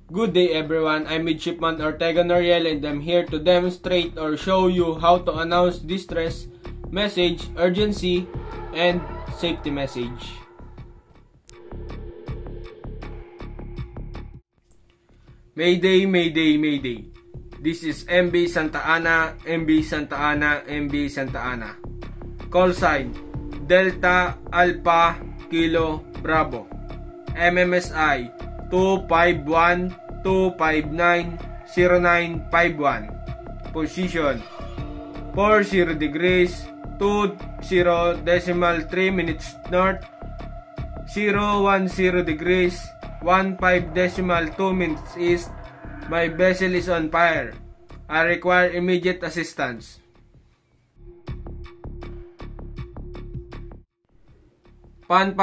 Good day everyone, I'm Midshipman Ortega Noriel and I'm here to demonstrate or show you how to announce distress message, urgency, and safety message. Mayday, Mayday, Mayday. This is MB Santa Ana, MB Santa Ana, MB Santa Ana. Call sign, Delta Alpha Kilo Bravo. MMSI 251-259-0951. Position 40 degrees 20.3 minutes north, 010 degrees 15.2 minutes east. My vessel is on fire. I require immediate assistance. Pan.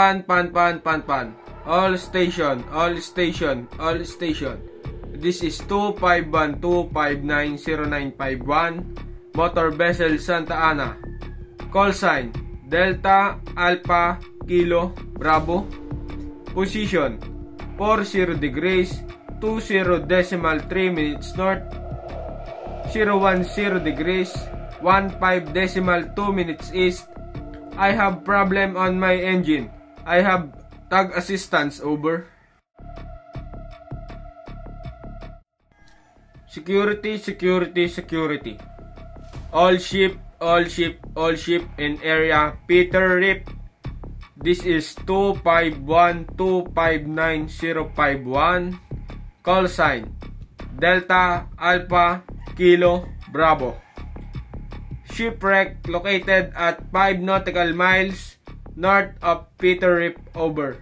All station. This is 251-259-0951. Motor vessel Santa Ana. Call sign, Delta Alpha Kilo Bravo. Position 40 degrees 20.3 minutes north, 010 degrees 15.2 minutes east. I have problem on my engine. I have tug assistance, over. Security. All ship in area Peter Rip. This is 251-259-051. Call sign, Delta Alpha Kilo Bravo. Shipwreck located at 5 nautical miles north of Peter Rip, over.